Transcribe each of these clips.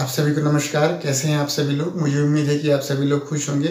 आप सभी को नमस्कार। कैसे हैं आप सभी लोग? मुझे उम्मीद है कि आप सभी लोग खुश होंगे,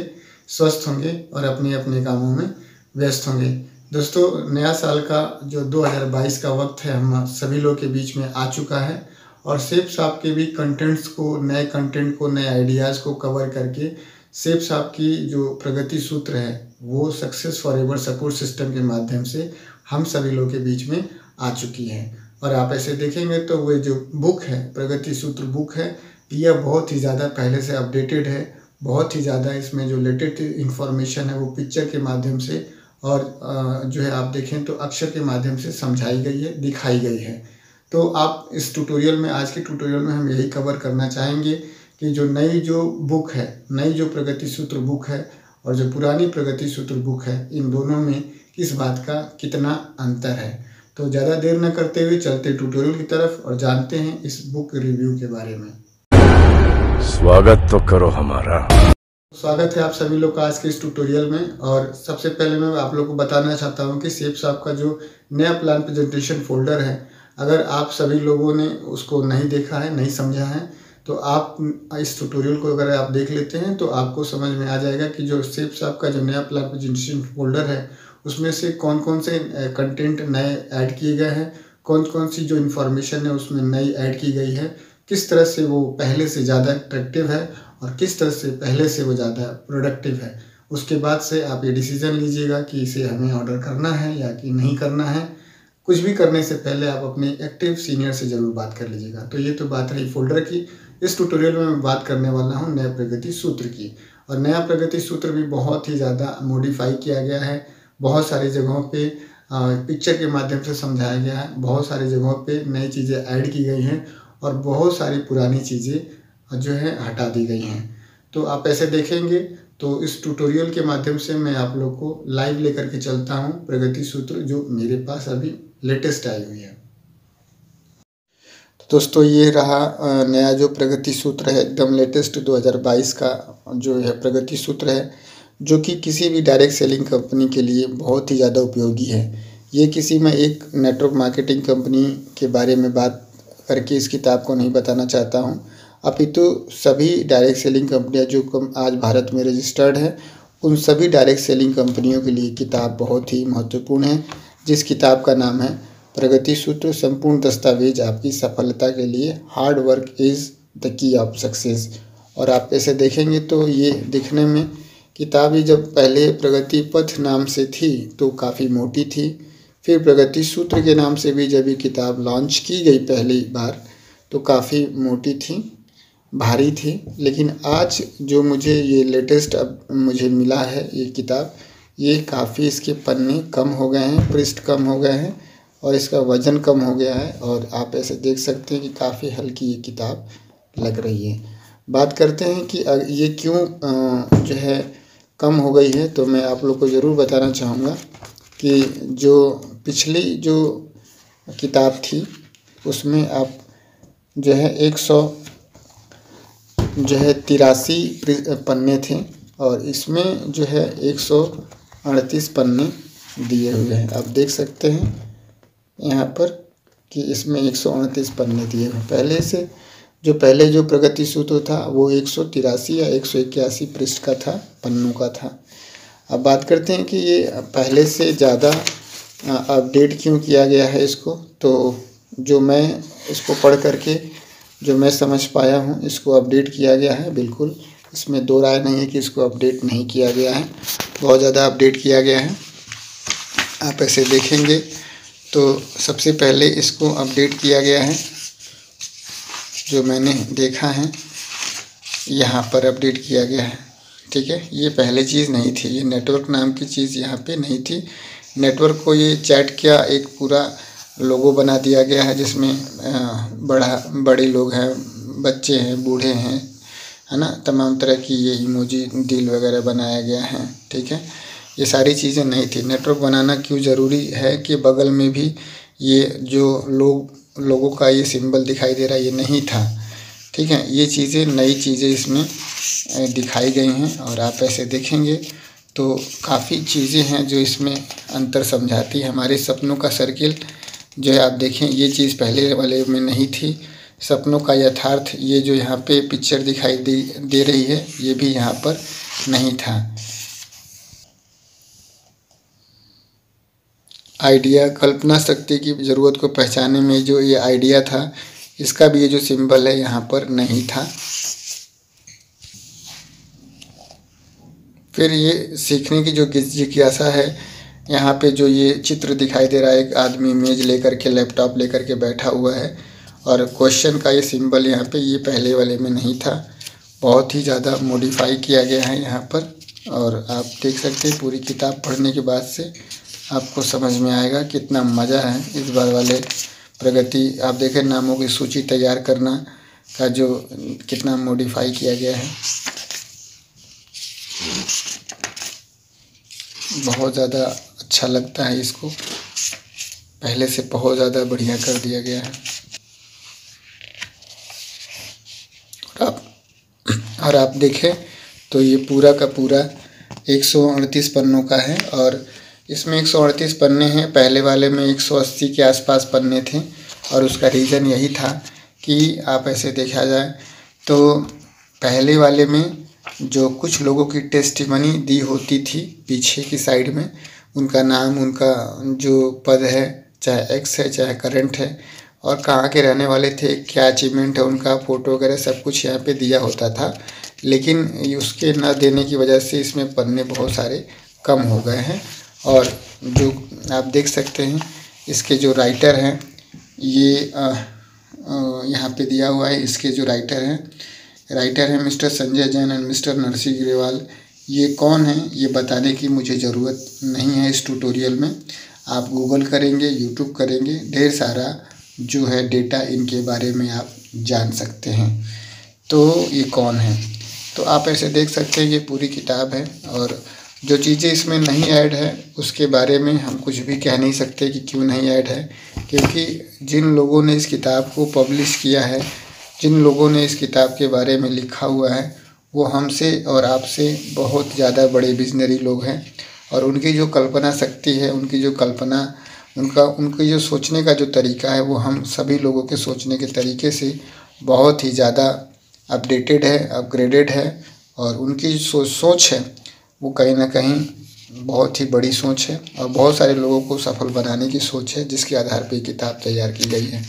स्वस्थ होंगे और अपने अपने कामों में व्यस्त होंगे। दोस्तों, नया साल का जो 2022 का वक्त है हम सभी लोग के बीच में आ चुका है और सेफ साहब के भी कंटेंट्स को, नए कंटेंट को, नए आइडियाज़ को कवर करके सेफ साहब की जो प्रगति सूत्र है वो सक्सेस फॉरएवर सपोर्ट सिस्टम के माध्यम से हम सभी लोग के बीच में आ चुकी है। और आप ऐसे देखेंगे तो वो जो बुक है, प्रगति सूत्र बुक है, यह बहुत ही ज़्यादा पहले से अपडेटेड है। बहुत ही ज़्यादा इसमें जो लेटेस्ट इन्फॉर्मेशन है वो पिक्चर के माध्यम से और जो है आप देखें तो अक्षर के माध्यम से समझाई गई है, दिखाई गई है। तो आप इस ट्यूटोरियल में, आज के ट्यूटोरियल में हम यही कवर करना चाहेंगे कि जो नई जो बुक है, नई जो प्रगति सूत्र बुक है और जो पुरानी प्रगति सूत्र बुक है, इन दोनों में किस बात का कितना अंतर है। तो ज़्यादा देर न करते हुए चलते ट्यूटोरियल की तरफ और जानते हैं इस बुक रिव्यू के बारे में। स्वागत तो करो हमारा। स्वागत है आप सभी लोग का आज के इस ट्यूटोरियल में। और सबसे पहले मैं आप लोग को बताना चाहता हूं कि सेफ साहब का जो नया प्लान प्रेजेंटेशन फोल्डर है, अगर आप सभी लोगों ने उसको नहीं देखा है, नहीं समझा है, तो आप इस ट्यूटोरियल को अगर आप देख लेते हैं तो आपको समझ में आ जाएगा कि जो सेफ साहब का जो नया प्लान प्रेजेंटेशन फोल्डर है उसमें से कौन कौन से कंटेंट नए ऐड किए गए हैं, कौन कौन सी जो इन्फॉर्मेशन है उसमें नई ऐड की गई है, किस तरह से वो पहले से ज़्यादा अट्रैक्टिव है और किस तरह से पहले से वो ज़्यादा प्रोडक्टिव है। उसके बाद से आप ये डिसीजन लीजिएगा कि इसे हमें ऑर्डर करना है या कि नहीं करना है। कुछ भी करने से पहले आप अपने एक्टिव सीनियर से ज़रूर बात कर लीजिएगा। तो ये तो बात रही फोल्डर की। इस ट्यूटोरियल में मैं बात करने वाला हूँ नए प्रगति सूत्र की। और नया प्रगति सूत्र भी बहुत ही ज़्यादा मॉडिफाई किया गया है। बहुत सारी जगहों पे पिक्चर के माध्यम से समझाया गया है, बहुत सारी जगहों पे नई चीज़ें ऐड की गई हैं और बहुत सारी पुरानी चीज़ें जो है हटा दी गई हैं। तो आप ऐसे देखेंगे तो इस ट्यूटोरियल के माध्यम से मैं आप लोग को लाइव लेकर के चलता हूं प्रगति सूत्र जो मेरे पास अभी लेटेस्ट आई हुई है। तो दोस्तों, ये रहा नया जो प्रगति सूत्र है, एकदम लेटेस्ट 2022 का जो है प्रगति सूत्र है, जो कि किसी भी डायरेक्ट सेलिंग कंपनी के लिए बहुत ही ज़्यादा उपयोगी है। ये किसी मैं एक नेटवर्क मार्केटिंग कंपनी के बारे में बात करके इस किताब को नहीं बताना चाहता हूँ, अपितु सभी डायरेक्ट सेलिंग कंपनियाँ जो आज भारत में रजिस्टर्ड है, उन सभी डायरेक्ट सेलिंग कंपनियों के लिए किताब बहुत ही महत्वपूर्ण है, जिस किताब का नाम है प्रगति सूत्र, संपूर्ण दस्तावेज आपकी सफलता के लिए, hard work is the key of success. और आप ऐसे देखेंगे तो ये दिखने में किताब ही जब पहले प्रगति पथ नाम से थी तो काफ़ी मोटी थी, फिर प्रगति सूत्र के नाम से भी जब ये किताब लॉन्च की गई पहली बार तो काफ़ी मोटी थी, भारी थी। लेकिन आज जो मुझे ये लेटेस्ट अब मुझे मिला है ये किताब, ये काफ़ी इसके पन्ने कम हो गए हैं, पृष्ठ कम हो गए हैं और इसका वज़न कम हो गया है। और आप ऐसे देख सकते हैं कि काफ़ी हल्की ये किताब लग रही है। बात करते हैं कि ये क्यों जो है कम हो गई है, तो मैं आप लोग को ज़रूर बताना चाहूँगा कि जो पिछली जो किताब थी उसमें आप जो है 183 पन्ने थे और इसमें जो है 138 पन्ने दिए हुए हैं। आप देख सकते हैं यहाँ पर कि इसमें 138 पन्ने दिए हुए हैं। पहले जो प्रगति सूत्र था वो 183 या 181 पृष्ठ का था, पन्नों का था। अब बात करते हैं कि ये पहले से ज़्यादा अपडेट क्यों किया गया है इसको। तो जो मैं इसको पढ़ करके जो मैं समझ पाया हूँ, इसको अपडेट किया गया है, बिल्कुल इसमें दो राय नहीं है कि इसको अपडेट नहीं किया गया है, बहुत ज़्यादा अपडेट किया गया है। आप ऐसे देखेंगे तो सबसे पहले इसको अपडेट किया गया है, जो मैंने देखा है यहाँ पर अपडेट किया गया है। ठीक है, ये पहले चीज़ नहीं थी, ये नेटवर्क नाम की चीज़ यहाँ पे नहीं थी। नेटवर्क को ये चैट का एक पूरा लोगो बना दिया गया है, जिसमें बड़े लोग हैं, बच्चे हैं, बूढ़े हैं, है ना, तमाम तरह की ये इमोजी दिल वगैरह बनाया गया है। ठीक है, ये सारी चीज़ें नहीं थी। नेटवर्क बनाना क्यों ज़रूरी है कि बगल में भी ये जो लोगों का ये सिंबल दिखाई दे रहा है, ये नहीं था। ठीक है, ये चीज़ें नई चीज़ें इसमें दिखाई गई हैं और आप ऐसे देखेंगे तो काफ़ी चीज़ें हैं जो इसमें अंतर समझाती है। हमारे सपनों का सर्किल जो है, आप देखें ये चीज़ पहले वाले में नहीं थी। सपनों का यथार्थ, ये जो यहाँ पे पिक्चर दिखाई दे रही है, ये भी यहाँ पर नहीं था। आइडिया, कल्पना शक्ति की ज़रूरत को पहचानने में जो ये आइडिया था, इसका भी ये जो सिंबल है यहाँ पर नहीं था। फिर ये सीखने की जो जिज्ञासा है, यहाँ पे जो ये चित्र दिखाई दे रहा है, एक आदमी मेज लेकर के, लैपटॉप लेकर के बैठा हुआ है और क्वेश्चन का ये सिंबल यहाँ पे, ये पहले वाले में नहीं था। बहुत ही ज़्यादा मॉडिफाई किया गया है यहाँ पर। और आप देख सकते हैं पूरी किताब पढ़ने के बाद से आपको समझ में आएगा कितना मज़ा है इस बार वाले प्रगति। आप देखें नामों की सूची तैयार करना का जो कितना मॉडिफाई किया गया है, बहुत ज़्यादा अच्छा लगता है। इसको पहले से बहुत ज़्यादा बढ़िया कर दिया गया है। और आप देखें तो ये पूरा का पूरा 138 पन्नों का है और इसमें 138 पन्ने हैं। पहले वाले में 180 के आसपास पन्ने थे और उसका रीज़न यही था कि आप ऐसे देखा जाए तो पहले वाले में जो कुछ लोगों की टेस्टिमनी दी होती थी पीछे की साइड में, उनका नाम, उनका जो पद है, चाहे एक्स है चाहे करंट है, और कहाँ के रहने वाले थे, क्या अचीवमेंट है उनका, फ़ोटो वगैरह सब कुछ यहाँ पे दिया होता था। लेकिन उसके न देने की वजह से इसमें पन्ने बहुत सारे कम हो गए हैं। और जो आप देख सकते हैं इसके जो राइटर हैं, ये यहाँ पे दिया हुआ है। इसके जो राइटर हैं mister Sanjay Jain and mister Narsingh Grewal. ये कौन है ये बताने की मुझे ज़रूरत नहीं है इस ट्यूटोरियल में। आप गूगल करेंगे, यूट्यूब करेंगे, ढेर सारा जो है डेटा इनके बारे में आप जान सकते हैं। तो ये कौन है, तो आप ऐसे देख सकते हैं ये पूरी किताब है। और जो चीज़ें इसमें नहीं ऐड है उसके बारे में हम कुछ भी कह नहीं सकते कि क्यों नहीं ऐड है, क्योंकि जिन लोगों ने इस किताब को पब्लिश किया है, जिन लोगों ने इस किताब के बारे में लिखा हुआ है, वो हमसे और आपसे बहुत ज़्यादा बड़े विजनरी लोग हैं। और उनकी जो कल्पना शक्ति है, उनकी जो कल्पना, उनकी जो सोचने का जो तरीका है, वो हम सभी लोगों के सोचने के तरीके से बहुत ही ज़्यादा अपडेटेड है, अपग्रेडेड है। और उनकी जो सोच है वो कहीं ना कहीं बहुत ही बड़ी सोच है और बहुत सारे लोगों को सफल बनाने की सोच है, जिसके आधार पर किताब तैयार की गई है।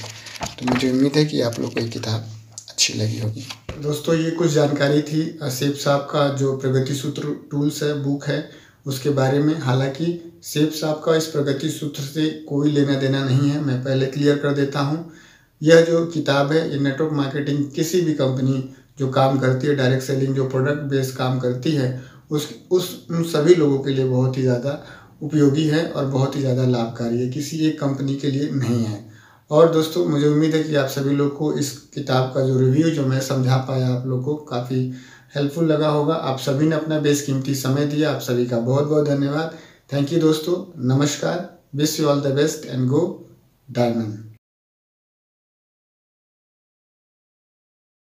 तो मुझे उम्मीद है कि आप लोग को ये किताब अच्छी लगी होगी। दोस्तों, ये कुछ जानकारी थी सेफ साहब का जो प्रगति सूत्र टूल्स है, बुक है, उसके बारे में। हालांकि सेफ साहब का इस प्रगति सूत्र से कोई लेना देना नहीं है, मैं पहले क्लियर कर देता हूँ। यह जो किताब है, ये नेटवर्क मार्केटिंग किसी भी कंपनी जो काम करती है, डायरेक्ट सेलिंग जो प्रोडक्ट बेस काम करती है, उन सभी लोगों के लिए बहुत ही ज़्यादा उपयोगी है और बहुत ही ज़्यादा लाभकारी है, किसी एक कंपनी के लिए नहीं है। और दोस्तों, मुझे उम्मीद है कि आप सभी लोग को इस किताब का जो रिव्यू जो मैं समझा पाया आप लोग को काफ़ी हेल्पफुल लगा होगा। आप सभी ने अपना बेशकीमती समय दिया, आप सभी का बहुत बहुत धन्यवाद। थैंक यू दोस्तों, नमस्कार, wish you all the best and go diamond.